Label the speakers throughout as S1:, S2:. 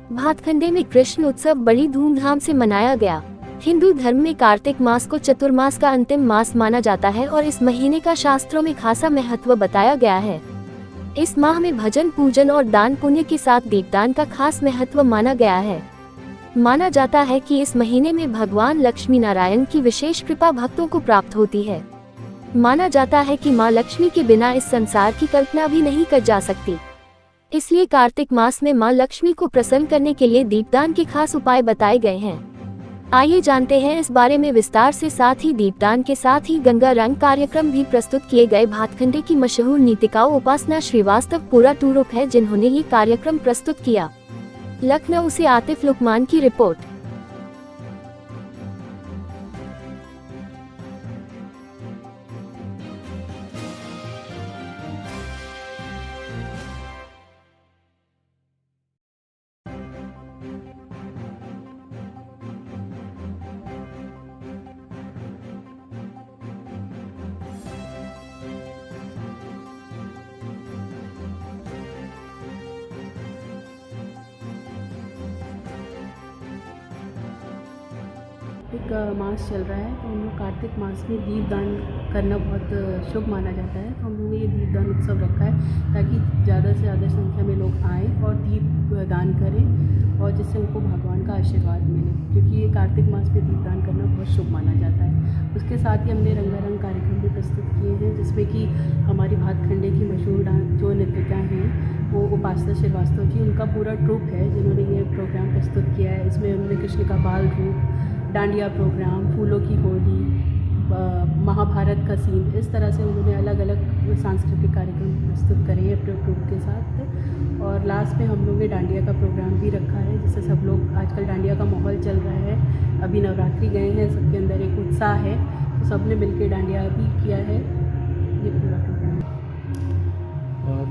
S1: भातखंडे में कृष्ण उत्सव बड़ी धूमधाम से मनाया गया। हिंदू धर्म में कार्तिक मास को चतुर्मास का अंतिम मास माना जाता है और इस महीने का शास्त्रों में खासा महत्व बताया गया है। इस माह में भजन पूजन और दान पुण्य के साथ दीपदान का खास महत्व माना गया है। माना जाता है कि इस महीने में भगवान लक्ष्मी नारायण की विशेष कृपा भक्तों को प्राप्त होती है। माना जाता है कि मां लक्ष्मी के बिना इस संसार की कल्पना भी नहीं कर जा सकती। इसलिए कार्तिक मास में मां लक्ष्मी को प्रसन्न करने के लिए दीपदान के खास उपाय बताए गए हैं। आइए जानते हैं इस बारे में विस्तार से। साथ ही दीपदान के साथ ही गंगा रंग कार्यक्रम भी प्रस्तुत किए गए। भातखंडे की मशहूर नृत्यिकाओं उपासना श्रीवास्तव पूरा टूरुप है जिन्होंने ये कार्यक्रम प्रस्तुत किया। लखनऊ से आतिफ लुकमान की रिपोर्ट।
S2: कार्तिक मास चल रहा है तो हम लोग कार्तिक मास में दीपदान करना बहुत शुभ माना जाता है। तो हम लोगों ने ये दीपदान उत्सव रखा है ताकि ज़्यादा से ज़्यादा संख्या में लोग आएँ और दीप दान करें और जिससे उनको भगवान का आशीर्वाद मिले, क्योंकि ये कार्तिक मास में दीपदान करना बहुत शुभ माना जाता है। उसके साथ ही हमने रंगारंग कार्यक्रम भी प्रस्तुत किए हैं जिसमें कि हमारी भातखंडे की मशहूर जो नृत्यिका हैं वो उपासना श्रीवास्तव जी, उनका पूरा ट्रूप है जिन्होंने ये प्रोग्राम प्रस्तुत किया है। इसमें हमने कृष्ण का बाल रूप, डांडिया प्रोग्राम, फूलों की होली, महाभारत का सीन, इस तरह से उन्होंने अलग अलग सांस्कृतिक कार्यक्रम प्रस्तुत करे हैं अपने ग्रुप के साथ। और लास्ट में हम लोग ने डांडिया का प्रोग्राम भी रखा है जिससे सब लोग, आजकल डांडिया का माहौल चल रहा है, अभी नवरात्रि गए हैं, सबके अंदर एक उत्साह है तो सब ने मिलकर डांडिया भी किया है। ये पूरा प्रोग्राम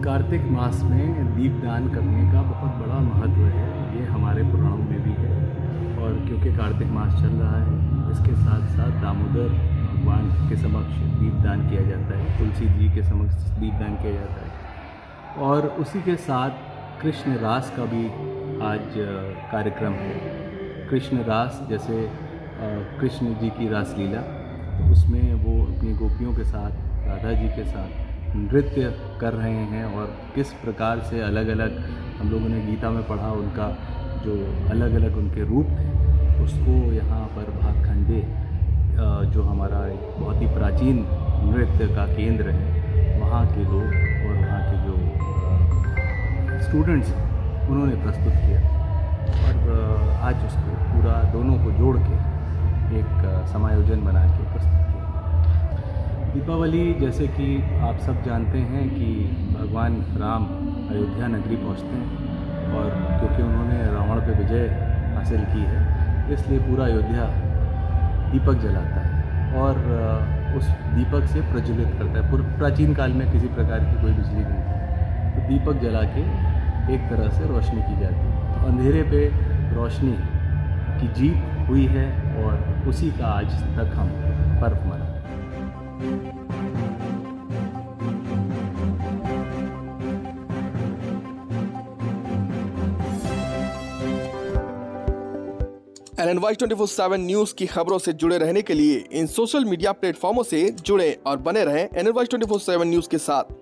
S3: कार्तिक मास में दीपदान करने का बहुत बड़ा महत्व है, ये हमारे पुराणों में भी है। और क्योंकि कार्तिक मास चल रहा है, इसके साथ साथ दामोदर भगवान के समक्ष दीपदान किया जाता है, तुलसी जी के समक्ष दीपदान किया जाता है। और उसी के साथ कृष्ण रास का भी आज कार्यक्रम है। कृष्ण रास जैसे कृष्ण जी की रासलीला, तो उसमें वो अपनी गोपियों के साथ, राधा जी के साथ नृत्य कर रहे हैं और किस प्रकार से अलग अलग, हम लोगों ने गीता में पढ़ा, उनका जो अलग अलग उनके रूप थे, उसको यहाँ पर भातखंडे जो हमारा एक बहुत ही प्राचीन नृत्य का केंद्र है, वहाँ के लोग और वहाँ के जो स्टूडेंट्स उन्होंने प्रस्तुत किया। और आज उसको पूरा दोनों को जोड़ के एक समायोजन बना के प्रस्तुत किया। दीपावली, जैसे कि आप सब जानते हैं कि भगवान राम अयोध्या नगरी पहुँचते हैं और क्योंकि उन्होंने रावण पे विजय हासिल की है, इसलिए पूरा अयोध्या दीपक जलाता है और उस दीपक से प्रज्वलित करता है। पूरे प्राचीन काल में किसी प्रकार की कोई बिजली नहीं थी, तो दीपक जला के एक तरह से रोशनी की जाती है। तो अंधेरे पे रोशनी की जीत हुई है और उसी का आज तक हम पर्व मनाते हैं।
S4: NNY 24/7 न्यूज की खबरों से जुड़े रहने के लिए इन सोशल मीडिया प्लेटफॉर्मों से जुड़े और बने रहें NNY 24/7 न्यूज के साथ।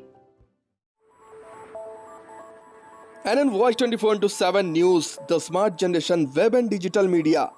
S4: NNY 24/7 news, the smart generation web and digital media.